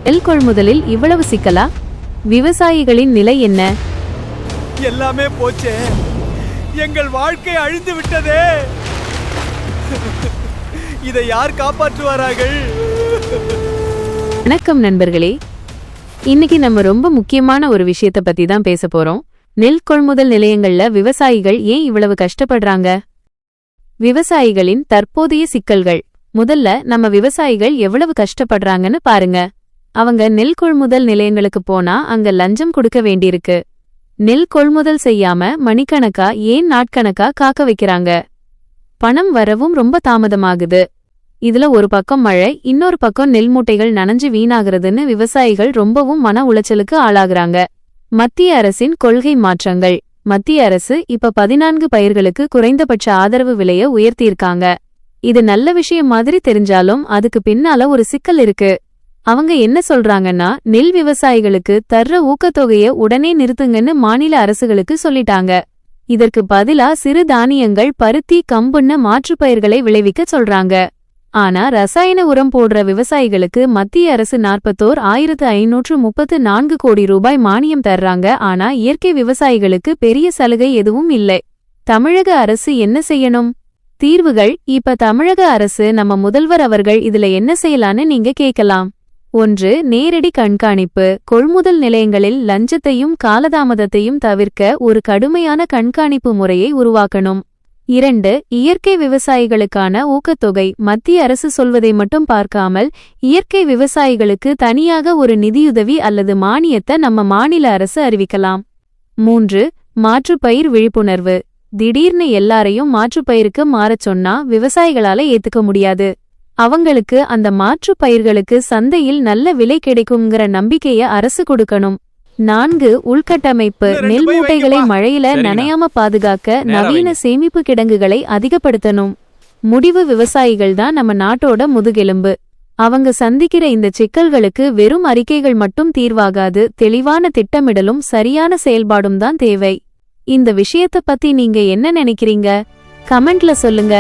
நெல் கொள்முதலில் இவ்வளவு சிக்கலா? விவசாயிகளின் நிலை என்ன? எல்லாமே போச்சே, எங்கள் வாழ்க்கை அழிந்து விட்டதே. இதை யார் காப்பாற்றுவார்கள்? வணக்கம் நண்பர்களே, இன்னைக்கு நம்ம ரொம்ப முக்கியமான ஒரு விஷயத்த பத்தி தான் பேச போறோம். நெல் கொள்முதல் நிலையங்கள்ல விவசாயிகள் ஏன் இவ்வளவு கஷ்டப்படுறாங்க? விவசாயிகளின் தற்போதைய சிக்கல்கள். முதல்ல நம்ம விவசாயிகள் எவ்வளவு கஷ்டப்படுறாங்கன்னு பாருங்க. அவங்க நெல் கொள்முதல் நிலையங்களுக்கு போனா அங்க லஞ்சம் கொடுக்க வேண்டியிருக்கு. நெல் கொள்முதல் செய்யாம மணிக்கணக்கா ஏன் நாட்கணக்கா காக்க வைக்கிறாங்க. பணம் வரவும் ரொம்ப தாமதமாகுது. இதுல ஒரு பக்கம் மழை, இன்னொரு பக்கம் நெல் மூட்டைகள் நனைஞ்சு வீணாகிறதுன்னு விவசாயிகள் ரொம்பவும் மன உளைச்சலுக்கு ஆளாகிறாங்க. மத்திய அரசின் கொள்கை மாற்றங்கள். மத்திய அரசு இப்ப 14 பயிர்களுக்கு குறைந்தபட்ச ஆதரவு விலைய உயர்த்தியிருக்காங்க. இது நல்ல விஷயம் மாதிரி தெரிஞ்சாலும் அதுக்கு பின்னால ஒரு சிக்கல் இருக்கு. அவங்க என்ன சொல்றாங்கன்னா, நெல் விவசாயிகளுக்கு தர்ற ஊக்கத்தொகைய உடனே நிறுத்துங்கன்னு மாநில அரசுகளுக்கு சொல்லிட்டாங்க. இதற்கு பதிலா சிறு தானியங்கள், பருத்தி, கம்புன்னு மாற்றுப்பயிர்களை விளைவிக்க சொல்றாங்க. ஆனா ரசாயன உரம் போடுற விவசாயிகளுக்கு மத்திய அரசு 41,534 கோடி ரூபாய் மானியம் தர்றாங்க. ஆனா இயற்கை விவசாயிகளுக்கு பெரிய சலுகை எதுவும் இல்லை. தமிழக அரசு என்ன செய்யணும்? தீர்வுகள். இப்ப தமிழக அரசு, நம்ம முதல்வர் அவர்கள் இதுல என்ன செய்யலான்னு நீங்க கேட்கலாம். 1. நேரடி கண்காணிப்பு. கொள்முதல் நிலையங்களில் லஞ்சத்தையும் காலதாமதத்தையும் தவிர்க்க ஒரு கடுமையான கண்காணிப்பு முறையை உருவாக்கணும். 2. இயற்கை விவசாயிகளுக்கான ஊக்கத்தொகை. மத்திய அரசு சொல்வதை மட்டும் பார்க்காமல் இயற்கை விவசாயிகளுக்கு தனியாக ஒரு நிதியுதவி அல்லது மானியத்தை நம்ம மாநில அரசு அறிவிக்கலாம். 3. மாற்றுப்பயிர் விழிப்புணர்வு. திடீர்னு எல்லாரையும் மாற்றுப்பயிருக்கு மாறச் சொன்னா விவசாயிகளால ஏத்துக்க முடியாது. அவங்களுக்கு அந்த மாற்றுப் பயிர்களுக்கு சந்தையில் நல்ல விலை கிடைக்கும்ங்கிற நம்பிக்கைய அரசு கொடுக்கணும். 4. உள்கட்டமைப்பு. நெல் மூட்டைகளை மழையில நனையாம பாதுகாக்க நவீன சேமிப்பு கிடங்குகளை அதிகப்படுத்தணும். முடிவு. விவசாயிகள் தான் நம்ம நாட்டோட முதுகெலும்பு. அவங்க சந்திக்கிற இந்த சிக்கல்களுக்கு வெறும் அறிக்கைகள் மட்டும் தீர்வாகாது. தெளிவான திட்டமிடலும் சரியான செயல்பாடும் தான் தேவை. இந்த விஷயத்த பத்தி நீங்க என்ன நினைக்கிறீங்க? கமெண்ட்ல சொல்லுங்க.